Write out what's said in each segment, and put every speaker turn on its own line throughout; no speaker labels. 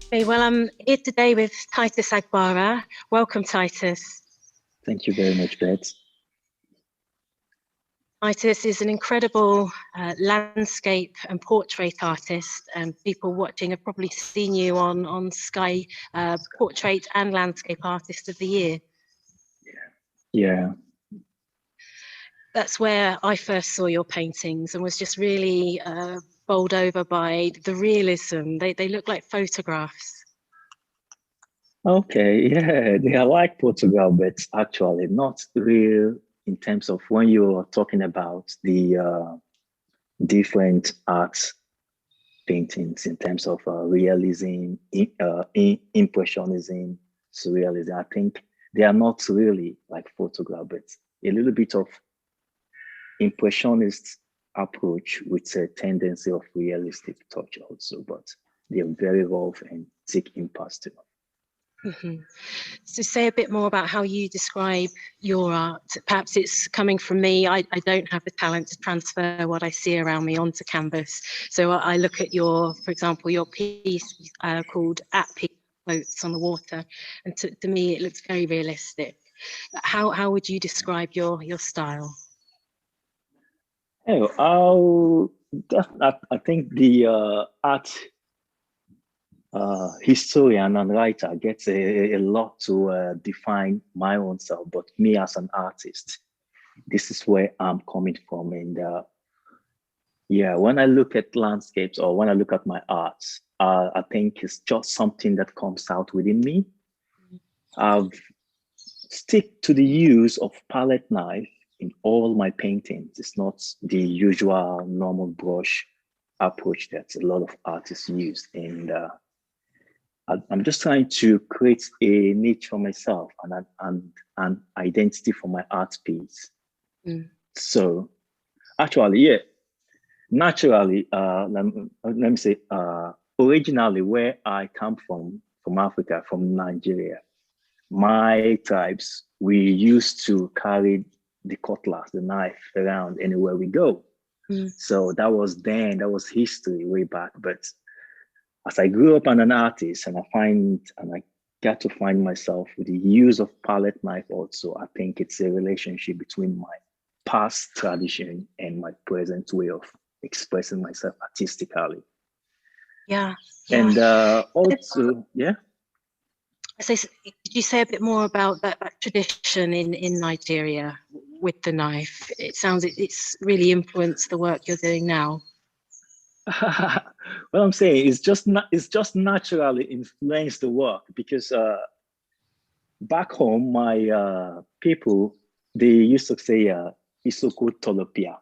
Okay, well, I'm here today with Titus Agbara. Welcome, Titus.
Thank you very much, Beth.
Titus is an incredible landscape and portrait artist, and people watching have probably seen you on Sky Portrait and Landscape Artist of the Year.
Yeah.
That's where I first saw your paintings and was just really bowled over by the realism. They look like photographs.
Okay. Yeah. They are like photograph, but actually not real in terms of when you're talking about the different art paintings in terms of realism, impressionism, surrealism. I think they are not really like photograph, but a little bit of impressionist approach with a tendency of realistic touch also, but they're very rough and thick in pastel.
Mm-hmm. So say a bit more about how you describe your art. Perhaps it's coming from me. I don't have the talent to transfer what I see around me onto canvas. So I look at for example, your piece called At Peace Floats on the Water. And to me, it looks very realistic. How would you describe your style?
Oh, I think the art historian and writer gets a lot to define my own self, but me as an artist, this is where I'm coming from. And yeah, when I look at landscapes or when I look at my art, I think it's just something that comes out within me. I've stick to the use of palette knife in all my paintings. It's not the usual normal brush approach that a lot of artists use. And I'm just trying to create a niche for myself and an identity for my art piece.
Mm.
So actually, yeah, naturally, let me say, originally where I come from Africa, from Nigeria, my tribes, we used to carry the cutlass, the knife around anywhere we go.
Mm.
So that was history way back. But as I grew up as an artist and I got to find myself with the use of palette knife also, I think it's a relationship between my past tradition and my present way of expressing myself artistically.
Yeah.
And also, yeah.
So did you say a bit more about that tradition in Nigeria with the knife? It sounds it's really influenced the work you're doing now.
What I'm saying is it's just naturally influenced the work because back home my people, they used to say Isoko Tolopia.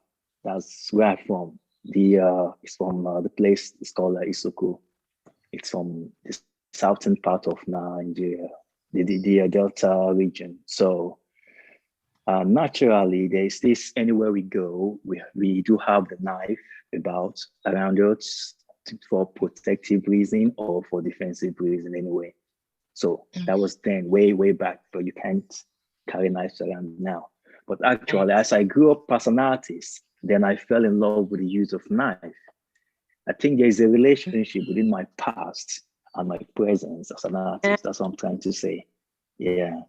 That's where I'm from. It's from the place it's called Isoko. It's from the southern part of Nigeria, the Delta region. So naturally, there's this anywhere we go, we do have the knife about around us for protective reason or for defensive reason anyway. So that was then way back, but you can't carry knives around now. But actually, as I grew up as an artist, then I fell in love with the use of knife. I think there is a relationship within my past and my presence as an artist. That's what I'm trying to say. Yeah.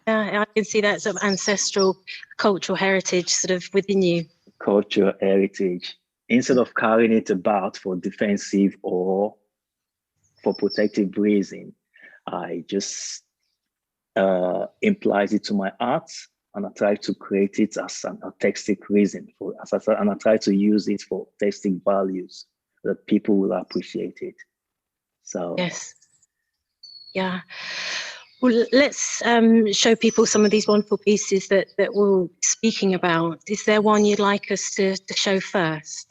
Yeah, I can see that sort of ancestral cultural heritage sort of within you.
Cultural heritage. Instead of carrying it about for defensive or for protective reason, I just implies it to my art and I try to create it as an artistic reason and I try to use it for artistic values that people will appreciate it. So
yes, yeah. Well, let's show people some of these wonderful pieces that we're speaking about. Is there one you'd like us to show first?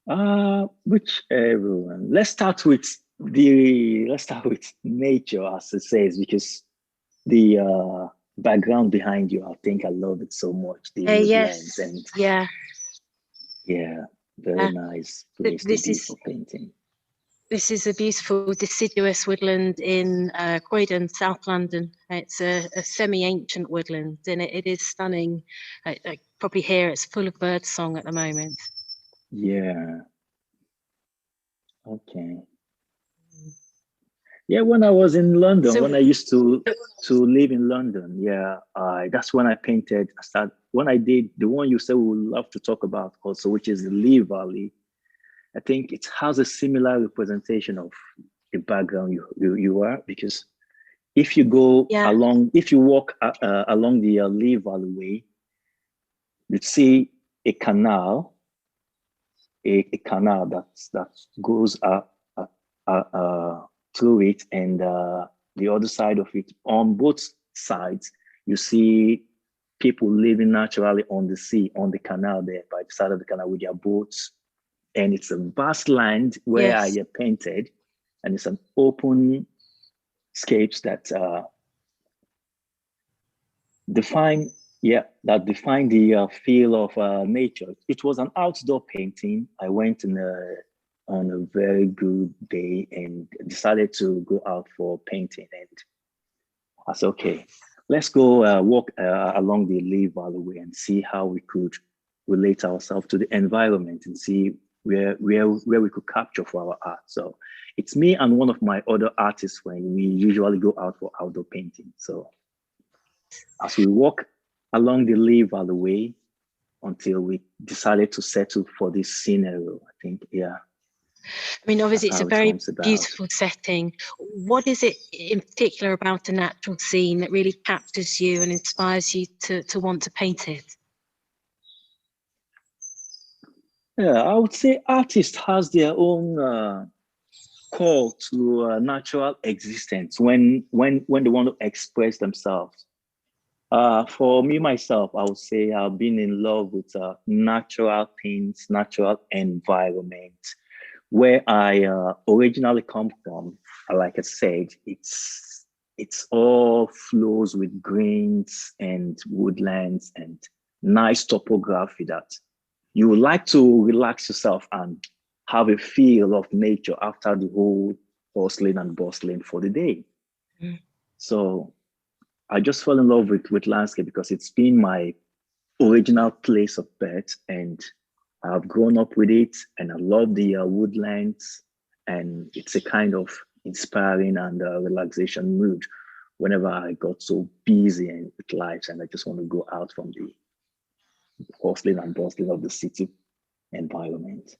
Whichever one. Let's start with nature, as it says, because the background behind you, I think I love it so much. The woodlands
yes,
and
yeah,
very nice place to be for painting.
This is a beautiful deciduous woodland in Croydon, South London. It's a semi-ancient woodland, and it is stunning. I probably hear it's full of bird song at the moment.
Yeah. Okay. Yeah, when I was in London,
So,
when I used to live in London, yeah, that's when I painted. When I did the one you said we would love to talk about also, which is the Lee Valley. I think it has a similar representation of the background you are, because if you go
yeah,
along, if you walk along the Lee Valley way, you'd see a canal, a canal that goes through it, and the other side of it. On both sides, you see people living naturally on the sea, on the canal there, by the side of the canal with their boats. And it's a vast land where I
yes,
painted, and it's an open scapes that define define the feel of nature. It was an outdoor painting. I went on a very good day and decided to go out for painting. And I said, okay, let's go walk along the Lee Valley Way and see how we could relate ourselves to the environment and see where we could capture for our art. So it's me and one of my other artists when we usually go out for outdoor painting. So as we walk along the Lee Valley Way until we decided to settle for this scenario, I think, yeah,
I mean,
that's
obviously, it's a
how it
very
comes about.
beautiful setting. What is it in particular about a natural scene that really captures you and inspires you to want to paint it?
Yeah, I would say artists has their own call to natural existence when they want to express themselves. For me myself, I would say I've been in love with natural things, natural environment. Where I originally come from, like I said, it's all flows with greens and woodlands and nice topography that you would like to relax yourself and have a feel of nature after the whole hustling and bustling for the day.
Mm.
So I just fell in love with landscape because it's been my original place of birth, and I've grown up with it, and I love the woodlands, and it's a kind of inspiring and relaxation mood whenever I got so busy and with life, and I just want to go out from the hustling and bustling of the city environment.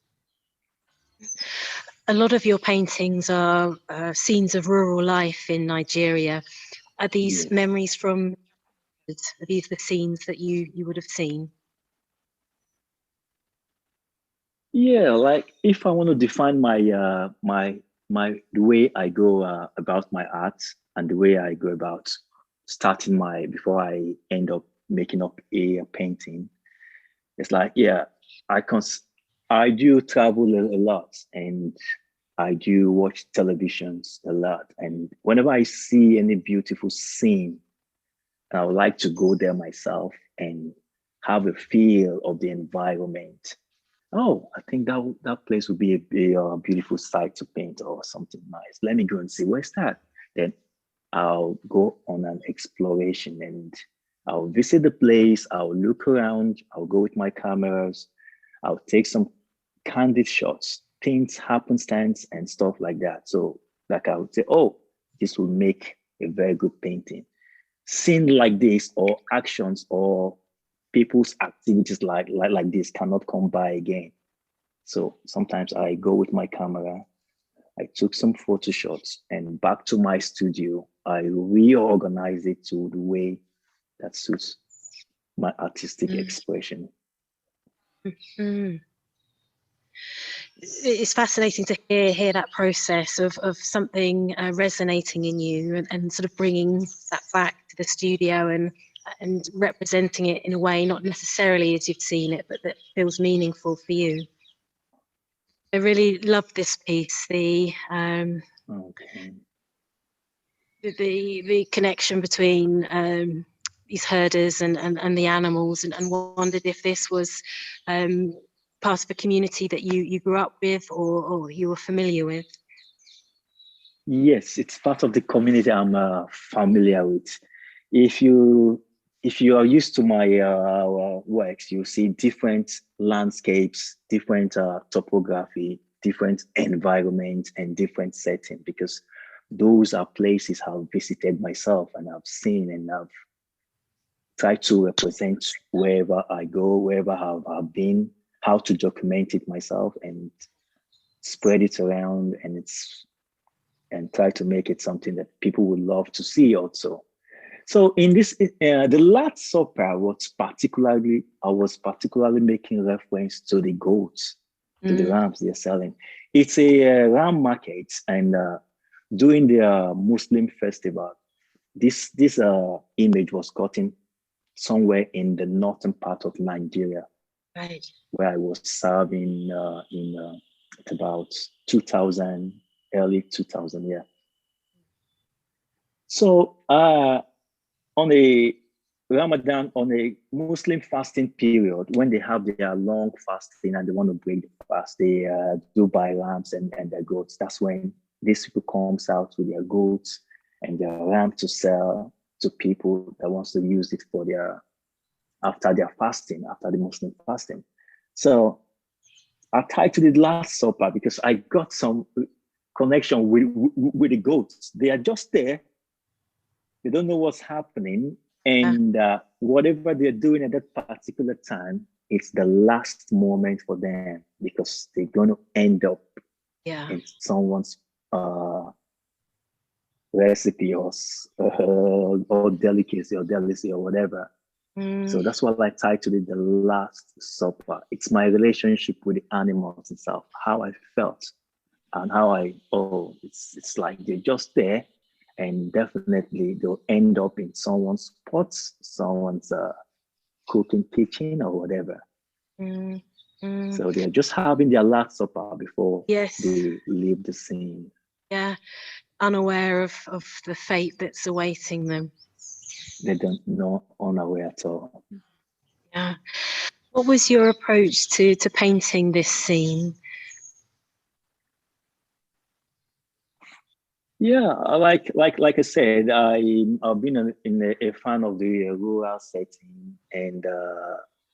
A lot of your paintings are scenes of rural life in Nigeria. Are these
Yes.
memories from, are these the scenes that you would have seen?
Yeah, like if I want to define my the way I go about my art and the way I go about starting my before I end up making up a painting, it's like, yeah, I cons I do travel a lot, and I do watch televisions a lot, and whenever I see any beautiful scene, I would like to go there myself and have a feel of the environment. Oh, I think that place would be a beautiful site to paint or something nice. Let me go and see where's that. Then I'll go on an exploration and I'll visit the place. I'll look around. I'll go with my cameras. I'll take some candid shots, things, happenstance, and stuff like that. So, like I would say, oh, this will make a very good painting. Scene like this, or actions, or people's activities like this cannot come by again. So sometimes I go with my camera, I took some photo shots, and back to my studio, I reorganize it to the way that suits my artistic
Mm.
expression.
Mm. It's fascinating to hear that process of something resonating in you and sort of bringing that back to the studio and representing it in a way not necessarily as you've seen it, but that feels meaningful for you. I really love this piece,
Okay.
the connection between these herders and the animals, and wondered if this was part of a community that you grew up with or you were familiar with.
Yes, it's part of the community I'm familiar with. If you if you are used to my works, you see different landscapes, different topography, different environment, and different setting. Because those are places I've visited myself and I've seen, and I've tried to represent wherever I go, wherever I've been, how to document it myself and spread it around, and try to make it something that people would love to see also. So in this, the Last Supper I was particularly making reference to the goats, to the rams they're selling. It's a ram market, and during the Muslim festival, this image was gotten somewhere in the northern part of Nigeria,
Right.
where I was serving at about 2000, early 2000, yeah. So on a Ramadan, on a Muslim fasting period, when they have their long fasting and they want to break the fast, they do buy lambs and their goats. That's when these people comes out with their goats and their ram to sell to people that wants to use it for after their fasting, after the Muslim fasting. So I tied to the Last Supper because I got some connection with the goats. They are just there. They don't know what's happening. And whatever they're doing at that particular time, it's the last moment for them because they're going to end up in someone's recipe or delicacy or whatever. So that's what I tied to the Last Supper. It's my relationship with the animals itself, how I felt and how it's like they're just there, and definitely they'll end up in someone's pots, someone's cooking kitchen or whatever. So they're just having their Last Supper before they leave the scene.
Yeah, unaware of the fate that's awaiting them.
They don't know, unaware at all.
Yeah. What was your approach to painting this scene?
Yeah, like I said, I've been a fan of the rural setting, and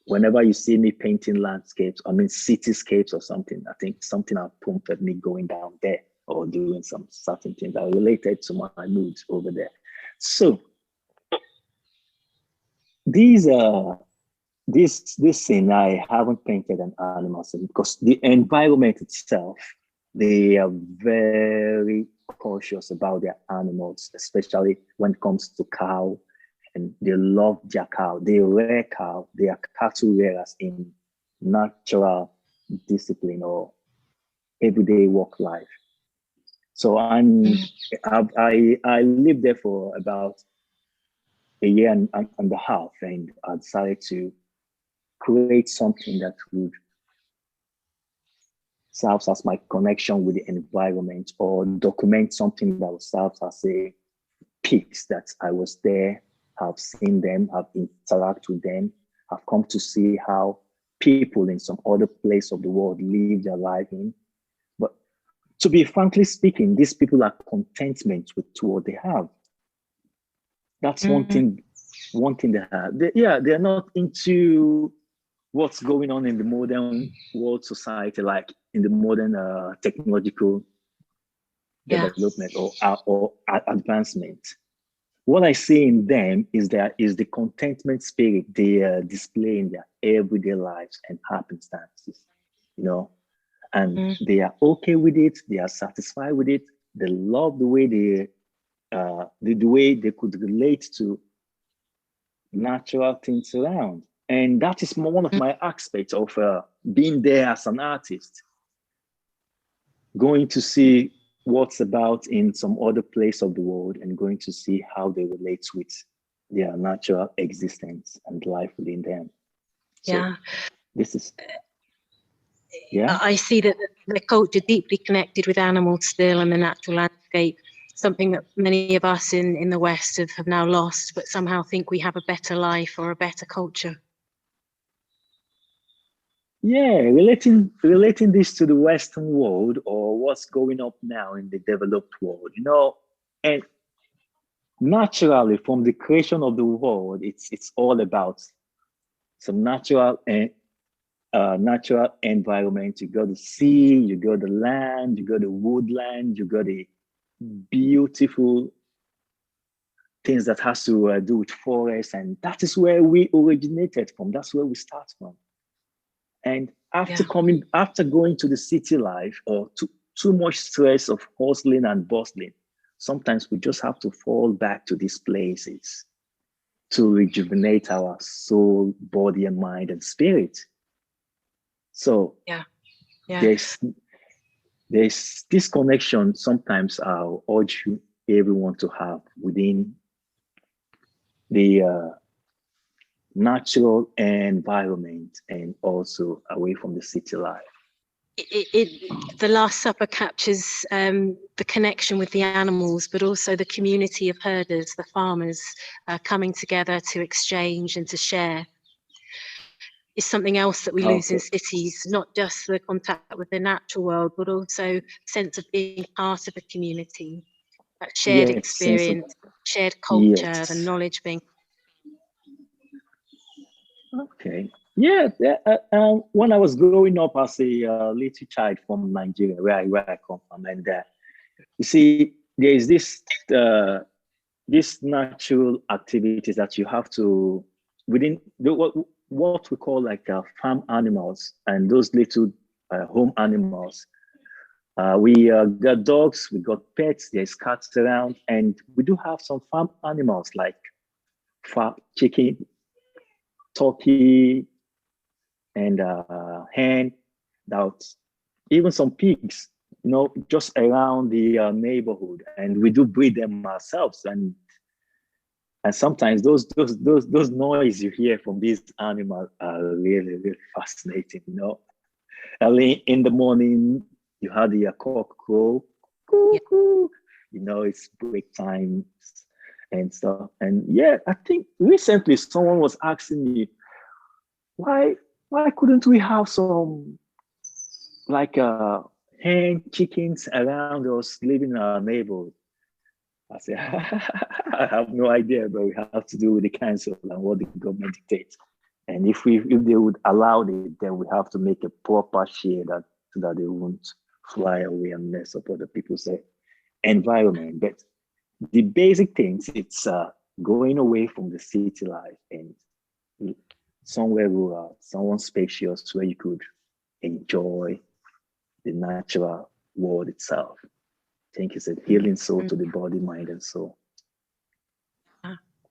whenever you see me painting landscapes, I mean cityscapes or something, I think something have prompted me going down there or doing some certain things that are related to my moods over there. So this scene, I haven't painted an animal scene because the environment itself, they are very cautious about their animals, especially when it comes to cow, and they love their cow. They rear cow. They are cattle rearers in natural discipline or everyday work life. So I lived there for about a year and a half, and I decided to create something that would serve as my connection with the environment, or document something that would serve as a piece that I was there, have seen them, have interacted with them, have come to see how people in some other place of the world live their life in. But to be frankly speaking, these people are contentment with what they have. That's one thing they have. They're not into what's going on in the modern world society, like in the modern technological development or advancement. What I see in them is the contentment spirit they display in their everyday lives and happenstances, and they are okay with it. They are satisfied with it. They love the way the way they could relate to natural things around. And that is one of my aspects of being there as an artist, going to see what's about in some other place of the world and going to see how they relate with their natural existence and life within them. So this is,
I see that the culture deeply connected with animals still and the natural landscape, something that many of us in the West have now lost, but somehow think we have a better life or a better culture.
Yeah, relating this to the Western world or what's going up now in the developed world, and naturally from the creation of the world, it's all about some natural environment. You got the sea, you got the land, you got the woodland, you got the beautiful things that has to do with forests, and that is where we originated from. That's where we start from. And after going to the city life, or too much stress of hustling and bustling, sometimes we just have to fall back to these places to rejuvenate our soul, body, and mind and spirit. So there's this connection sometimes I'll urge everyone to have within the natural environment and also away from the city life.
The Last Supper captures the connection with the animals, but also the community of herders, the farmers, coming together to exchange and to share. Is something else that we lose in cities, not just the contact with the natural world, but also sense of being part of a community, that shared experience, shared culture, the knowledge being.
Okay. Yeah. When I was growing up as a little child from Nigeria, where I come from, and you see, there is this natural activities that you have to within what we call like farm animals and those little home animals. We got dogs, we got pets, there's cats around, and we do have some farm animals like chicken, turkey, and hen, even some pigs, just around the neighborhood, and we do breed them ourselves. And sometimes those noise you hear from these animals are really, really fascinating. Early in the morning, you have the cock crow, cuckoo. It's break time and stuff. And I think recently someone was asking me, why couldn't we have some like hen chickens around us living in our neighborhood? I said, I have no idea, but we have to do with the council and what the government dictates. And if they would allow it, then we have to make a proper share so that they won't fly away and mess up other people's environment. But the basic things, it's going away from the city life and somewhere rural, somewhere spacious where you could enjoy the natural world itself. I think it's a healing soul to the body, mind, and soul.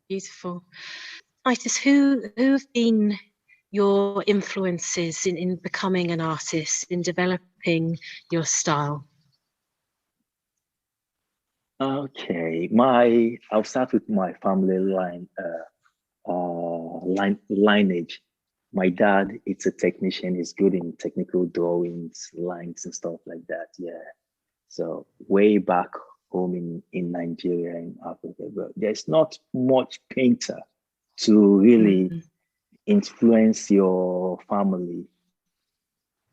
Beautiful. Titus, who have been your influences in becoming an artist, in developing your style?
Okay, I'll start with my family lineage. My dad, it's a technician. He's good in technical drawings, lines, and stuff like that. Yeah. So way back home in Nigeria, in Africa, but there's not much painter to really influence your family,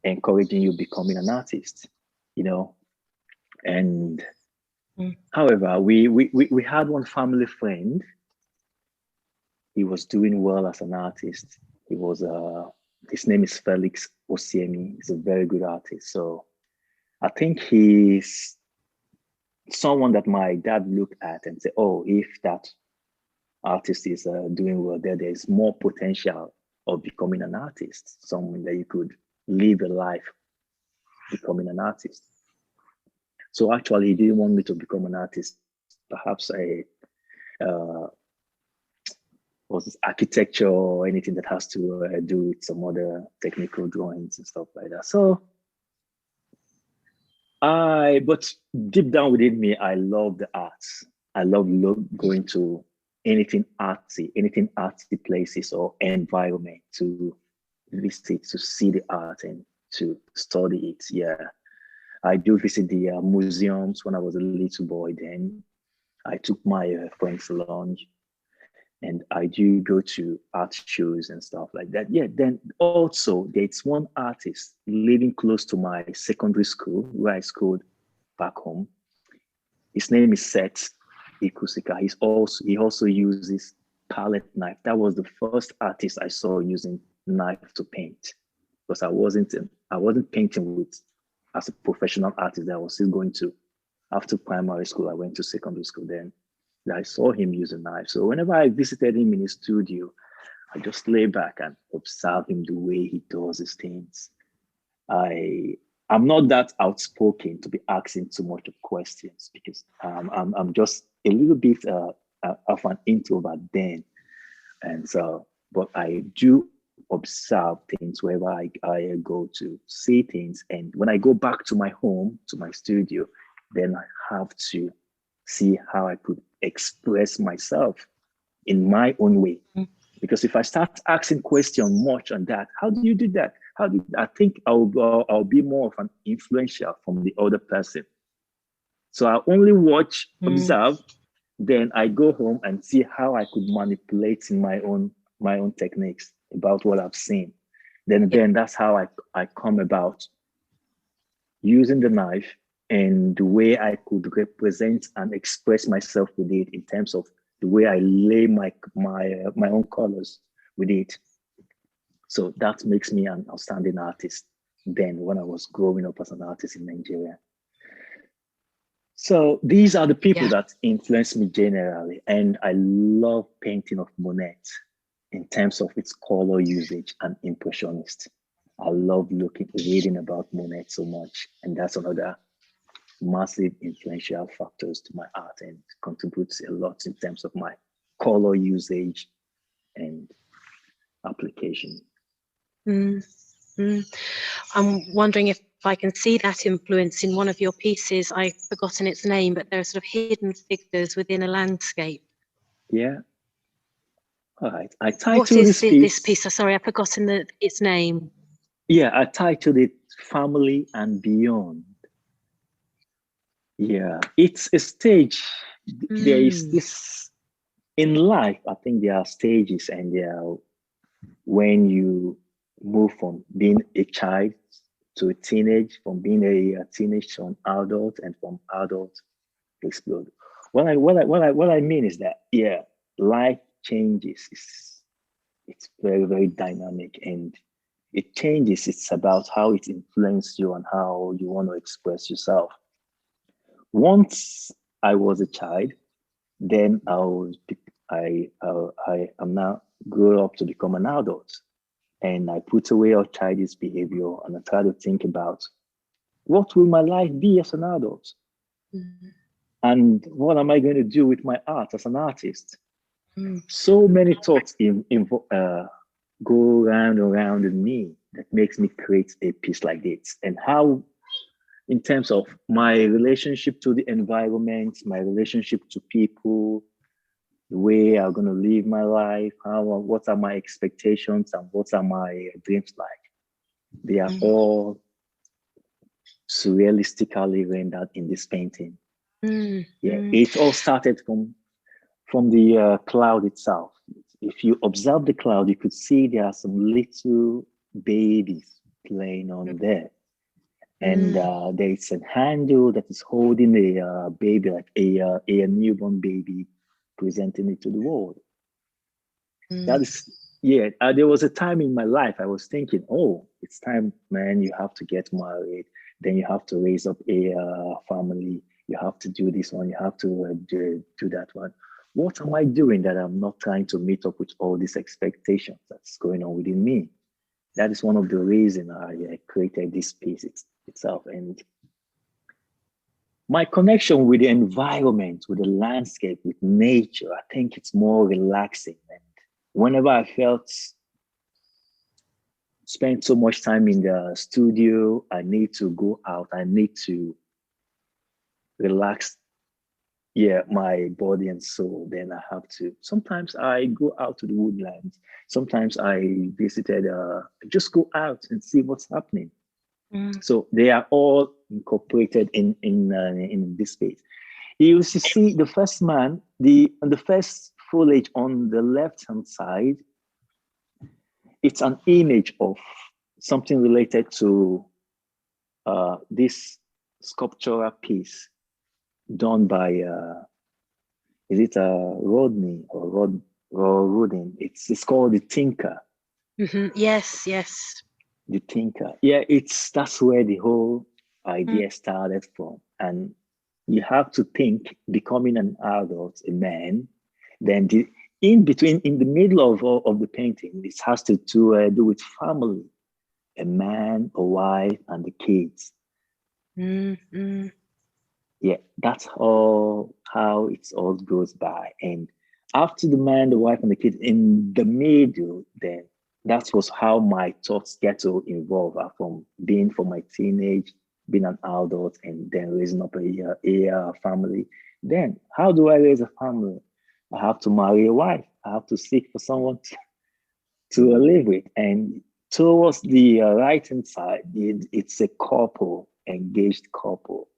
encouraging you becoming an artist, And however, we had one family friend. He was doing well as an artist. He was his name is Felix Osiemi. He's a very good artist. So I think he's someone that my dad looked at and said, oh, if that artist is doing well there's more potential of becoming an artist, someone that you could live a life becoming an artist. So actually, he didn't want me to become an artist, perhaps was this architecture or anything that has to do with some other technical drawings and stuff like that. So but deep down within me, I love the arts. I love going to anything artsy places or environment to visit, to see the art and to study it. Yeah. I do visit the museums when I was a little boy. Then I took my friends along, and I do go to art shows and stuff like that. Yeah. Then also there's one artist living close to my secondary school where I schooled back home. His name is Seth Ikusika. He also uses palette knife. That was the first artist I saw using knife to paint, because I wasn't painting with as a professional artist. I was still going to After primary school, I went to secondary school. Then I saw him use a knife. So whenever I visited him in his studio, I just lay back and observe him the way he does his things. I'm not that outspoken to be asking too much of questions because I'm just a little bit of an introvert then, and so but I do observe things wherever I go to see things, and when I go back to my home to my studio, then I have to see how I could express myself in my own way. Because if I start asking questions much on that, how do you do that? I think I'll be more of an influential from the other person. So I only watch, observe, then I go home and see how I could manipulate in my own techniques about what I've seen. Then that's how I come about using the knife and the way I could represent and express myself with it in terms of the way I lay my own colors with it. So that makes me an outstanding artist then when I was growing up as an artist in Nigeria. So these are the people that influence me generally. And I love painting of Monet in terms of its color usage and impressionist. I love reading about Monet so much. And that's another massive influential factors to my art and contributes a lot in terms of my color usage and application.
I'm wondering if I can see that influence in one of your pieces. I've forgotten its name, but there are sort of hidden figures within a landscape.
Yeah. All right. I titled
what is this piece? Sorry, I've forgotten its name.
Yeah, I titled it Family and Beyond. Yeah, it's a stage. There is this in life. I think there are stages, and when you move from being a child to a teenage, from being a teenage to an adult, and from adult to explode. What I mean is that life changes. It's very, very dynamic, and it changes. It's about how it influences you and how you want to express yourself. Once I was a child, then I am now grew up to become an adult, and I put away all childish behavior and I try to think about what will my life be as an adult, and what am I going to do with my art as an artist. So many thoughts go around in me that makes me create a piece like this, and how in terms of my relationship to the environment, my relationship to people, the way I'm going to live my life, what are my expectations and what are my dreams like. They are all surrealistically rendered in this painting. It all started from the cloud itself. If you observe the cloud, you could see there are some little babies playing on there. And there is a handle that is holding a baby, like a newborn baby, presenting it to the world. That is, there was a time in my life I was thinking, oh, it's time, man, you have to get married. Then you have to raise up a family. You have to do this one. You have to do that one. What am I doing that I'm not trying to meet up with all these expectations that's going on within me? That is one of the reasons I created this piece itself. And my connection with the environment, with the landscape, with nature, I think it's more relaxing. And whenever I spent so much time in the studio, I need to go out. I need to relax, my body and soul. Then I have to. Sometimes I go out to the woodlands. Sometimes I visited. Just go out and see what's happening. So they are all incorporated in this space. You see the first man, the first foliage on the left-hand side. It's an image of something related to this sculptural piece done by is it Rodney or Rodin? It's called the Tinker.
Yes.
The Tinker. Yeah, that's where the whole idea started from. And you have to think becoming an adult, a man, then in between, in the middle of the painting, it has to do with family, a man, a wife, and the kids.
Mm-hmm.
Yeah, that's all how it all goes by. And after the man, the wife, and the kids, in the middle, then that was how my thoughts get to involve from being from my teenage, being an adult, and then raising up a family. Then how do I raise a family? I have to marry a wife. I have to seek for someone to live with. And towards the right hand side, it's a couple, engaged couple.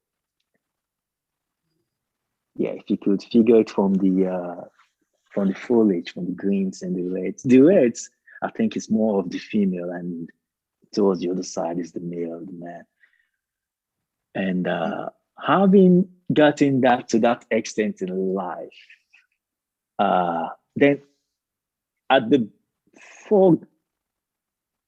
Yeah, if you could figure it from the foliage, from the greens and the reds. The reds, I think, is more of the female, and towards the other side is the male, the man. And having gotten that to that extent in life, then at the fore,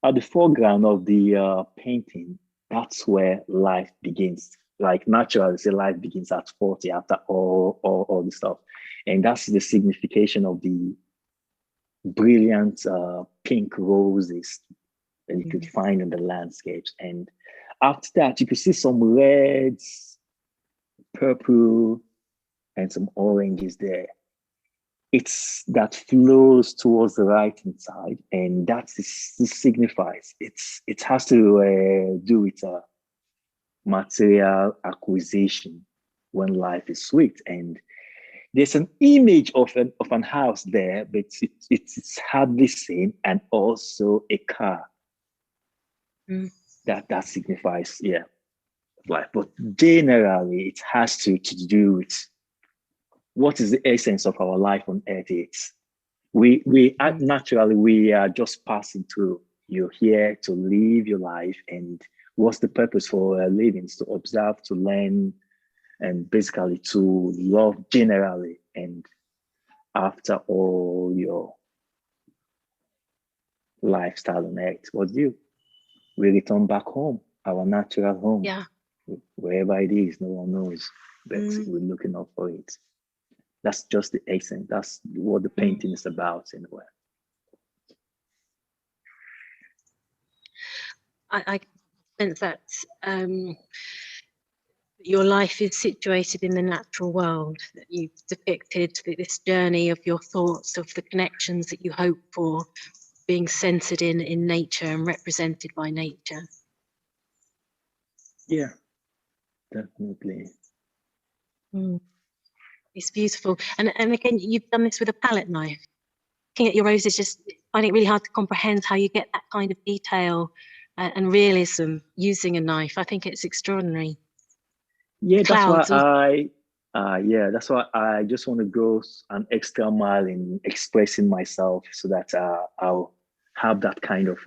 at the foreground of the painting, that's where life begins. Like naturally, say life begins at 40 after all the stuff. And that's the signification of the brilliant pink roses that you could find in the landscapes. And after that, you could see some reds, purple, and some oranges there. It's that flows towards the right hand side, and that signifies it has to do with material acquisition when life is sweet. And there's an image of an house there, but it's hardly seen, and also a car. That signifies, yeah, life. But generally, it has to do with what is the essence of our life on earth. It's naturally we are just passing through. You're here to live your life, and what's the purpose for living? Is to observe, to learn, and basically to love generally. And after all your lifestyle on earth, what do? We return back home, our natural home.
Yeah.
Wherever it is, no one knows, but we're looking up for it. That's just the essence. That's what the painting is about in a way.
I sense that your life is situated in the natural world, that you've depicted this journey of your thoughts, of the connections that you hope for, being centered in nature and represented by nature.
Yeah, definitely.
It's beautiful. And again, you've done this with a palette knife. Looking at your roses, just finding it really hard to comprehend how you get that kind of detail and realism using a knife. I think it's extraordinary.
Yeah, that's why that's why I just want to go an extra mile in expressing myself, so that I'll have that kind of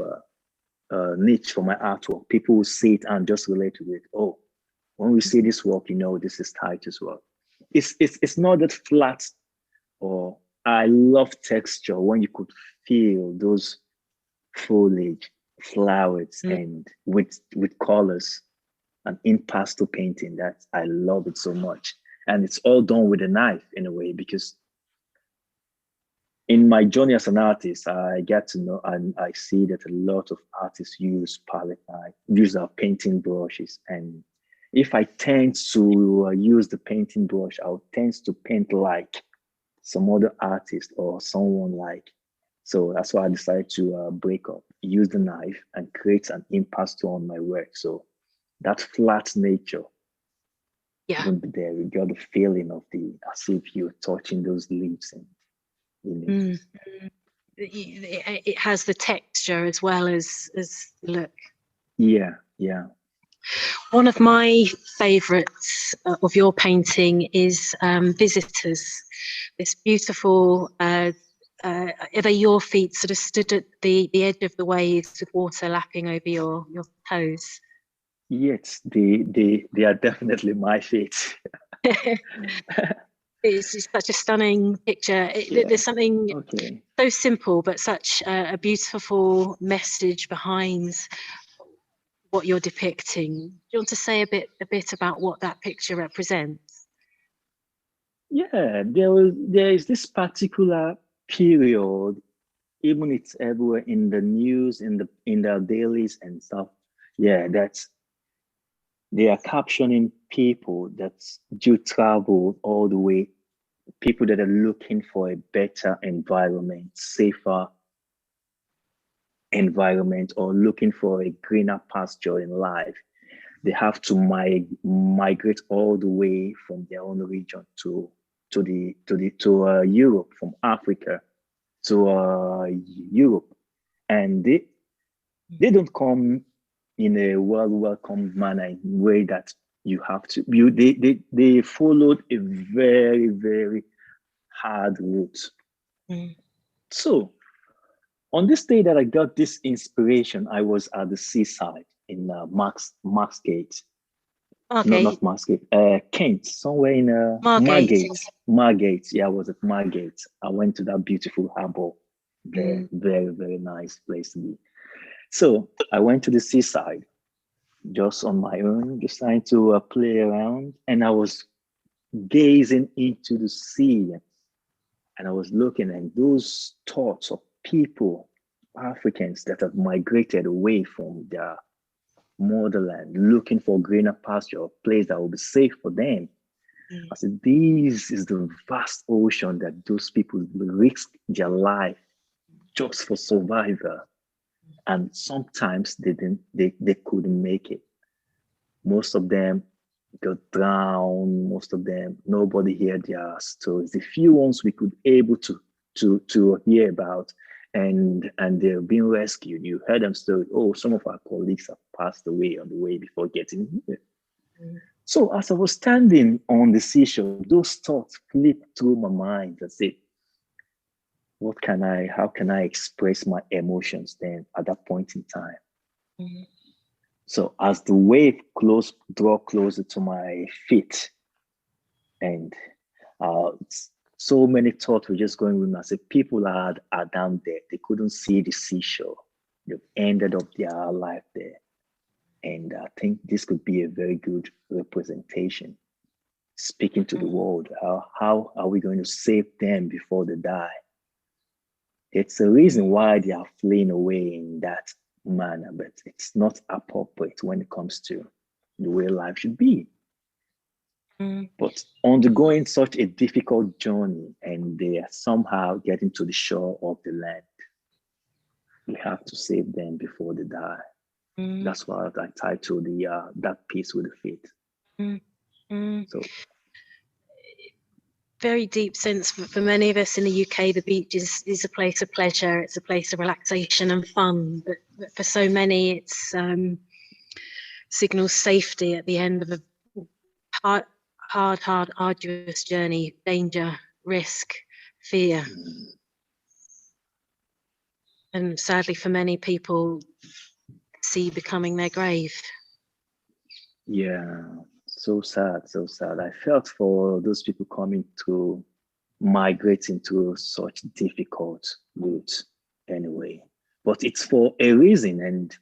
niche for my artwork. People will see it and just relate to it. Oh, when we see this work, this is Titus work. It's not that flat, or I love texture when you could feel those foliage, flowers, and with colors, and in pastel painting. That I love it so much. And it's all done with a knife in a way, because in my journey as an artist, I get to know, and I see that a lot of artists use palette knife, use our painting brushes. And if I tend to use the painting brush, I'll tend to paint like some other artist or someone like. So that's why I decided to break up, use the knife, and create an impasto on my work. So that flat nature won't be there. You got the feeling of as if you're touching those leaves and images.
It has the texture as well as look.
Yeah.
One of my favourites of your painting is Visitors. This beautiful, are they your feet sort of stood at the edge of the waves with water lapping over your toes?
Yes, they are definitely my feet.
It's such a stunning picture. There's something so simple, but such a beautiful message behind what you're depicting. Do you want to say a bit about what that picture represents?
yeah, there is this particular period, even it's everywhere in the news, in the dailies and stuff. Yeah, that's they are captioning people that do travel all the way, people that are looking for a better environment, safer environment, or looking for a greener pasture in life. They have to migrate all the way from their own region to Europe, from Africa to Europe, and they don't come in a welcome manner, in a way that you have to. They followed a very hard route.
Mm.
So on this day that I got this inspiration, I was at the seaside in Marksgate. No,
Okay,
not Marksgate, Kent, somewhere in
Margate.
Margate. Margate, yeah, I was at Margate. I went to that beautiful harbor there.
Mm.
Very nice place to be. So I went to the seaside just on my own, just trying to play around. And I was gazing into the sea, and I was looking at those thoughts of people, Africans that have migrated away from their motherland, looking for greener pasture, a place that will be safe for them.
Mm.
I said, this is the vast ocean that those people risk their life just for survival. And sometimes they couldn't make it. Most of them got drowned, most of them, nobody heard their stories. The few ones we could able to hear about, and they've been rescued. You heard them story. Oh, some of our colleagues have passed away on the way before getting here.
Mm.
So as I was standing on the seashore, those thoughts flipped through my mind. I said, how can I express my emotions then at that point in time?
Mm.
So as the wave draw closer to my feet, and so many thoughts were just going with me. I said, people are down there. They couldn't see the seashore. They've ended up their life there. And I think this could be a very good representation, speaking to the world. How are we going to save them before they die? It's a reason why they are fleeing away in that manner, but it's not appropriate when it comes to the way life should be.
Mm.
But undergoing such a difficult journey, and they are somehow getting to the shore of the land, we have to save them before they die.
Mm.
That's why I titled that piece with the faith.
Mm. Mm.
So
very deep sense for many of us in the UK. The beach is a place of pleasure. It's a place of relaxation and fun. But for so many, it's signals safety at the end of a hard, arduous journey. Danger, risk, fear, and sadly, for many people, sea becoming their grave.
yeah, so sad. I felt for those people coming to migrating to such difficult routes anyway. But it's for a reason, and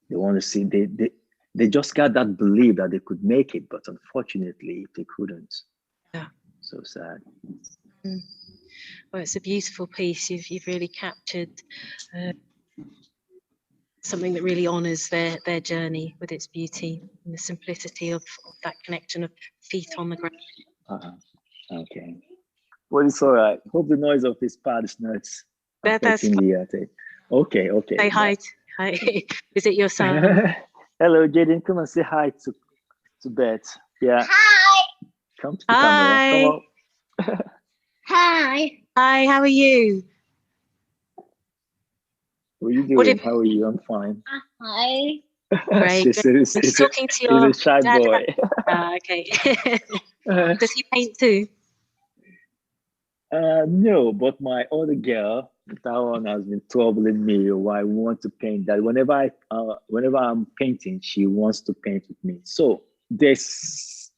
they want to see they just got that belief that they could make it, but unfortunately they couldn't.
Yeah.
So sad.
Mm. Well, it's a beautiful piece. You've really captured something that really honours their journey with its beauty and the simplicity of that connection of feet on the ground.
Okay. Well, it's all right. Hope the noise of his pad is not
That's
affecting the tape. Okay.
say hi. Hi. Is it your son?
Hello, Jaden. Come and say hi to Beth. Yeah.
Hi.
Come to the camera. Come on.
Hi.
Hi. How are you?
What are you doing? How are you? I'm fine.
Hi.
Great.
He's
Talking to your
a shy
dad
boy.
okay. Does he paint too?
No, but my other girl, that one has been troubling me. Why I want to paint that. Whenever I'm painting, she wants to paint with me. So there's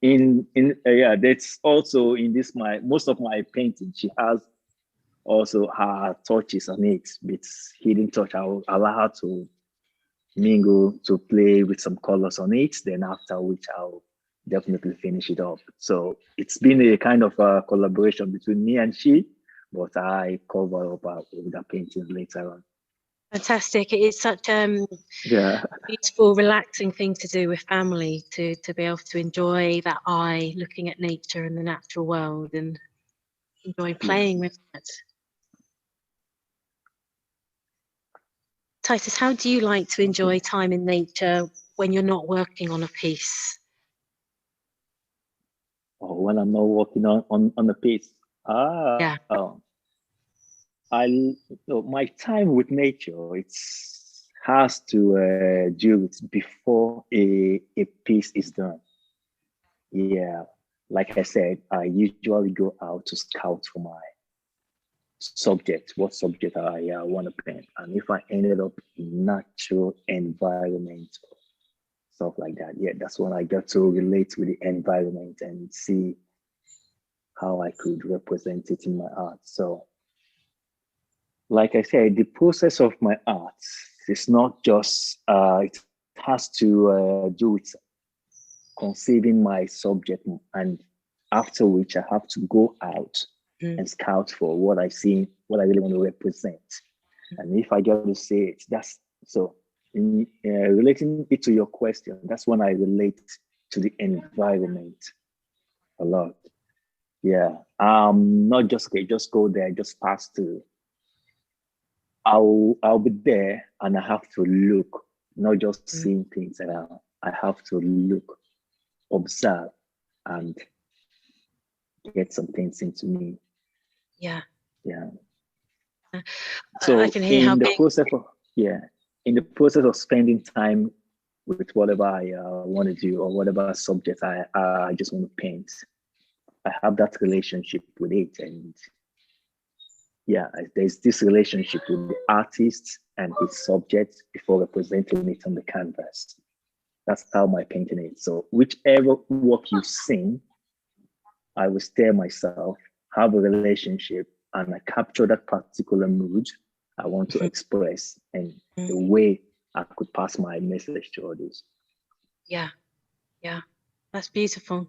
that's also in this most of my painting. She has also her touches on it. It's hidden touch. I'll allow her to mingle, to play with some colors on it. Then after which I'll definitely finish it off. So it's been a kind of a collaboration between me and she, but I cover up with the paintings later on.
Fantastic. It is such
Yeah.
beautiful, relaxing thing to do with family, to be able to enjoy that eye looking at nature and the natural world and enjoy playing with it. Titus, how do you like to enjoy time in nature when you're not working on a piece?
Or when I'm not working on a piece.
Yeah.
My time with nature, it's has to do with before a piece is done. Yeah, like I said, I usually go out to scout for my subject, what subject I want to paint. And if I ended up in natural environment, stuff like that, yeah, that's when I get to relate with the environment and see how I could represent it in my art. So, like I said, the process of my art is not just, it has to do with conceiving my subject, and after which I have to go out and scout for what I see, what I really want to represent. And if I get to see it, that's so in relating it to your question, that's when I relate to the environment a lot. Yeah. Not just okay, just go there, just pass through. I'll be there and I have to look, not just seeing things around. I have to look, observe, and get some things into me.
Yeah.
Yeah.
So I can hear how big.
In the process of spending time with whatever I want to do or whatever subject I just want to paint, I have that relationship with it, and yeah, there's this relationship with the artist and his subject before representing it on the canvas. That's how my painting is. So whichever work you've seen, I will stare myself, have a relationship, and I capture that particular mood I want to express and the way I could pass my message to others.
Yeah, yeah, that's beautiful.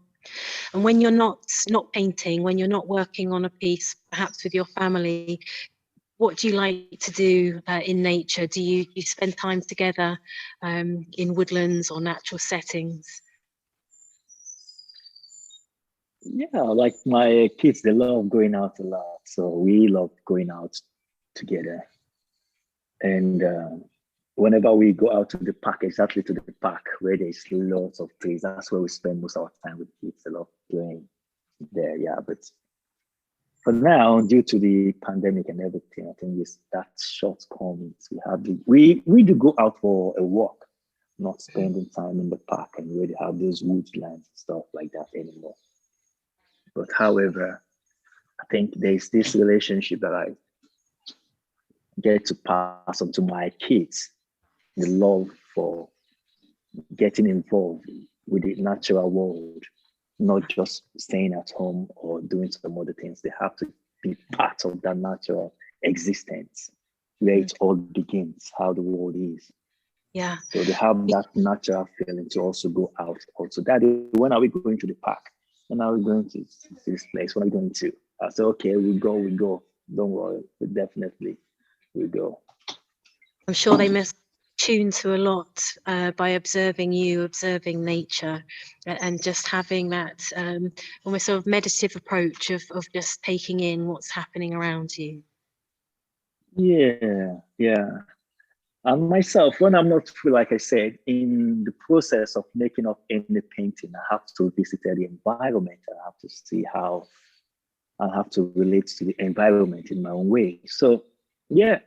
And when you're not painting, when you're not working on a piece, perhaps with your family, what do you like to do in nature? Do you spend time together in woodlands or natural settings?
Yeah, like my kids, they love going out a lot. So we love going out together. And whenever we go out to the park, exactly to the park where there's lots of trees, that's where we spend most of our time with kids. A lot playing there, yeah. But for now, due to the pandemic and everything, I think that's shortcomings. We do go out for a walk, not spending time in the park and really have those woodlands and stuff like that anymore. But however, I think there's this relationship that I get to pass on to my kids, the love for getting involved with the natural world, not just staying at home or doing some other things. They have to be part of that natural existence where it all begins, how the world is.
Yeah.
So they have that natural feeling to also go out. Also, Daddy, when are we going to the park? When are we going to this place? When are we going to? I said, okay, we go. Don't worry, we go.
I'm sure they must tune to a lot by observing you, observing nature, and just having that almost sort of meditative approach of just taking in what's happening around you.
Yeah. And myself, when I'm not free, like I said, in the process of making up any painting, I have to visit the environment. I have to see how I have to relate to the environment in my own way. So, yeah,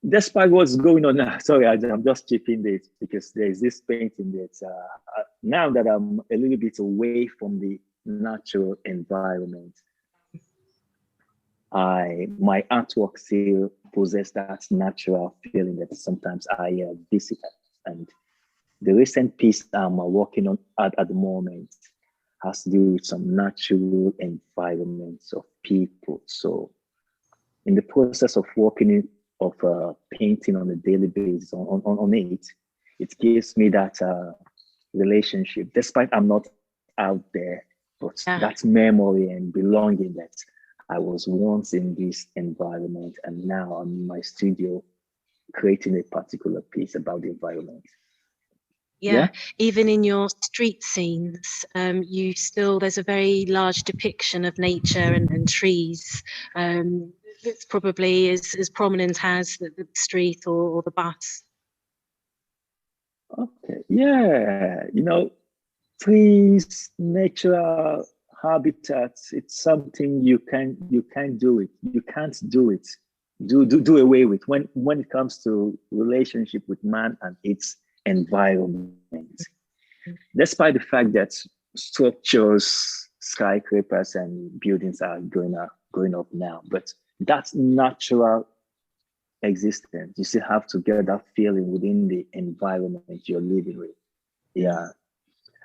despite what's going on now, sorry, I'm just chipping this because there's this painting that now that I'm a little bit away from the natural environment, my artwork still possess that natural feeling that sometimes I visit. And the recent piece I'm working on at the moment has to do with some natural environments of people. So in the process of working painting on a daily basis on it, it gives me that relationship, despite I'm not out there, but
Yeah.
that's memory and belonging that I was once in this environment, and now I'm in my studio creating a particular piece about the environment.
Yeah, even in your street scenes, there's a very large depiction of nature and trees. It's probably as prominent as the street or the bus.
Okay, yeah, trees, natural habitats, it's something you can do it. You can't do it. Do away with when it comes to relationship with man and its environment. Despite the fact that structures, skyscrapers and buildings are going up now, but that's natural existence. You still have to get that feeling within the environment you're living with. Yeah.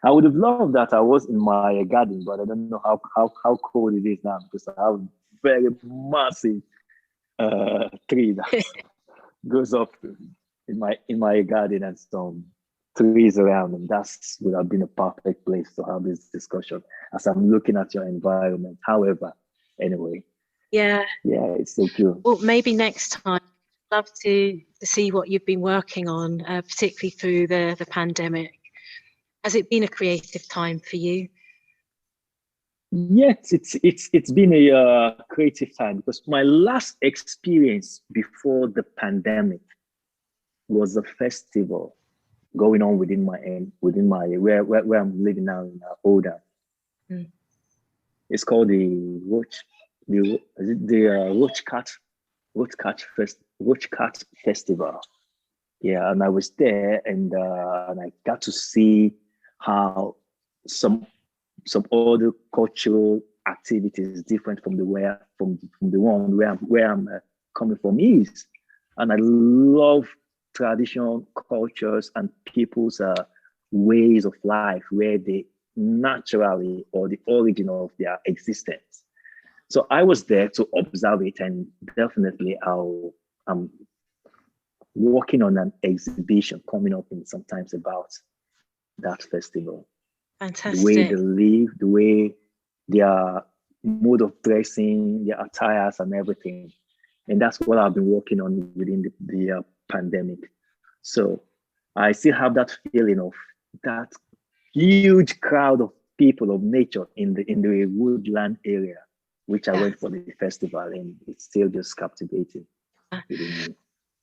I would have loved that I was in my garden, but I don't know how cold it is now because I have very massive tree that goes up in my garden and some trees around, and that's would have been a perfect place to have this discussion as I'm looking at your environment. However, anyway.
Yeah,
it's so cool.
Well, maybe next time. I'd love to see what you've been working on, particularly through the pandemic. Has it been a creative time for you?
Yes, it's been a creative time because my last experience before the pandemic was a festival going on within my where I'm living now in Oda.
Mm.
It's called the Roach Cat Festival. Yeah, and I was there, and I got to see how some other cultural activities different from the one where I'm coming from is, and I love traditional cultures and people's ways of life where they naturally or the origin of their existence. So I was there to observe it, and definitely I'm working on an exhibition coming up in sometimes about that festival.
Fantastic.
The way they live, the way their mode of dressing, their attires and everything. And that's what I've been working on within the pandemic. So I still have that feeling of that huge crowd of people, of nature in the woodland area, which I went for the festival, and it's still just captivating within me.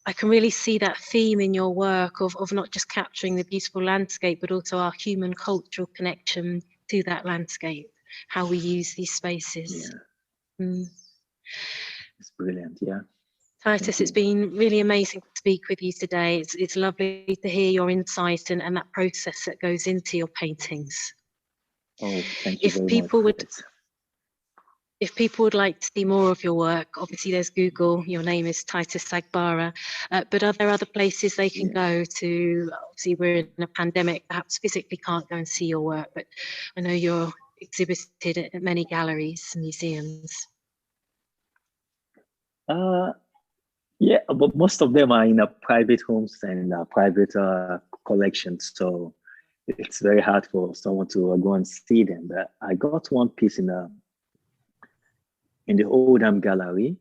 I can really see that theme in your work of not just capturing the beautiful landscape, but also our human cultural connection to that landscape, how we use these spaces.
Yeah. It's brilliant, yeah.
Titus, it's been really amazing to speak with you today. It's lovely to hear your insight and that process that goes into your paintings.
Oh, thank you very much.
If people would like to see more of your work, obviously there's Google, your name is Titus Agbara, but are there other places they can go to? Obviously we're in a pandemic, perhaps physically can't go and see your work, but I know you're exhibited at many galleries and museums.
Yeah, but most of them are in private homes and private collections, so it's very hard for someone to go and see them. But I got one piece in the Oldham Gallery.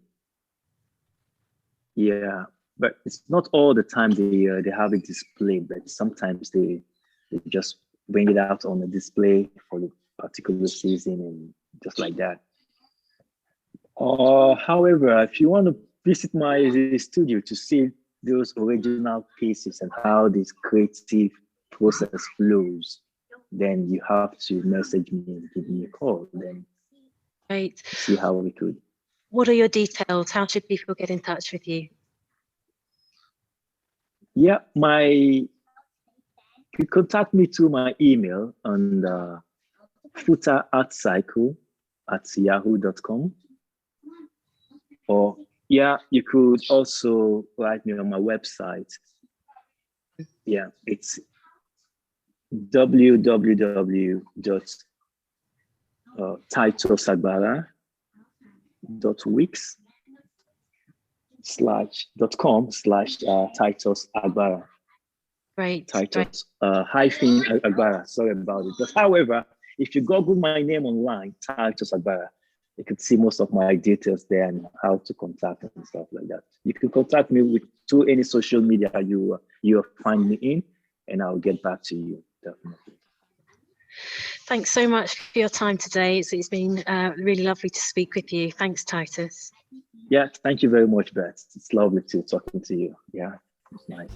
Yeah, but it's not all the time they have it displayed, but sometimes they just bring it out on a display for the particular season and just like that. However, if you want to visit my studio to see those original pieces and how this creative process flows, then you have to message me and give me a call. Then see how we could.
What are your details? How should people get in touch with you?
Yeah, you contact me through my email on the footerartcycle@yahoo.com. Or you could also write me on my website. Yeah, it's www.titusagbara.wix.com/Titus Agbara.
Great.
Titus hyphen Agbara. Sorry about it. But however, if you Google my name online, Titus Agbara, you can see most of my details there and how to contact and stuff like that. You can contact me through any social media you find me in, and I'll get back to you definitely.
Thanks so much for your time today. It's been really lovely to speak with you. Thanks, Titus.
Yeah, thank you very much, Beth. It's lovely to talking to you. Yeah, it's nice.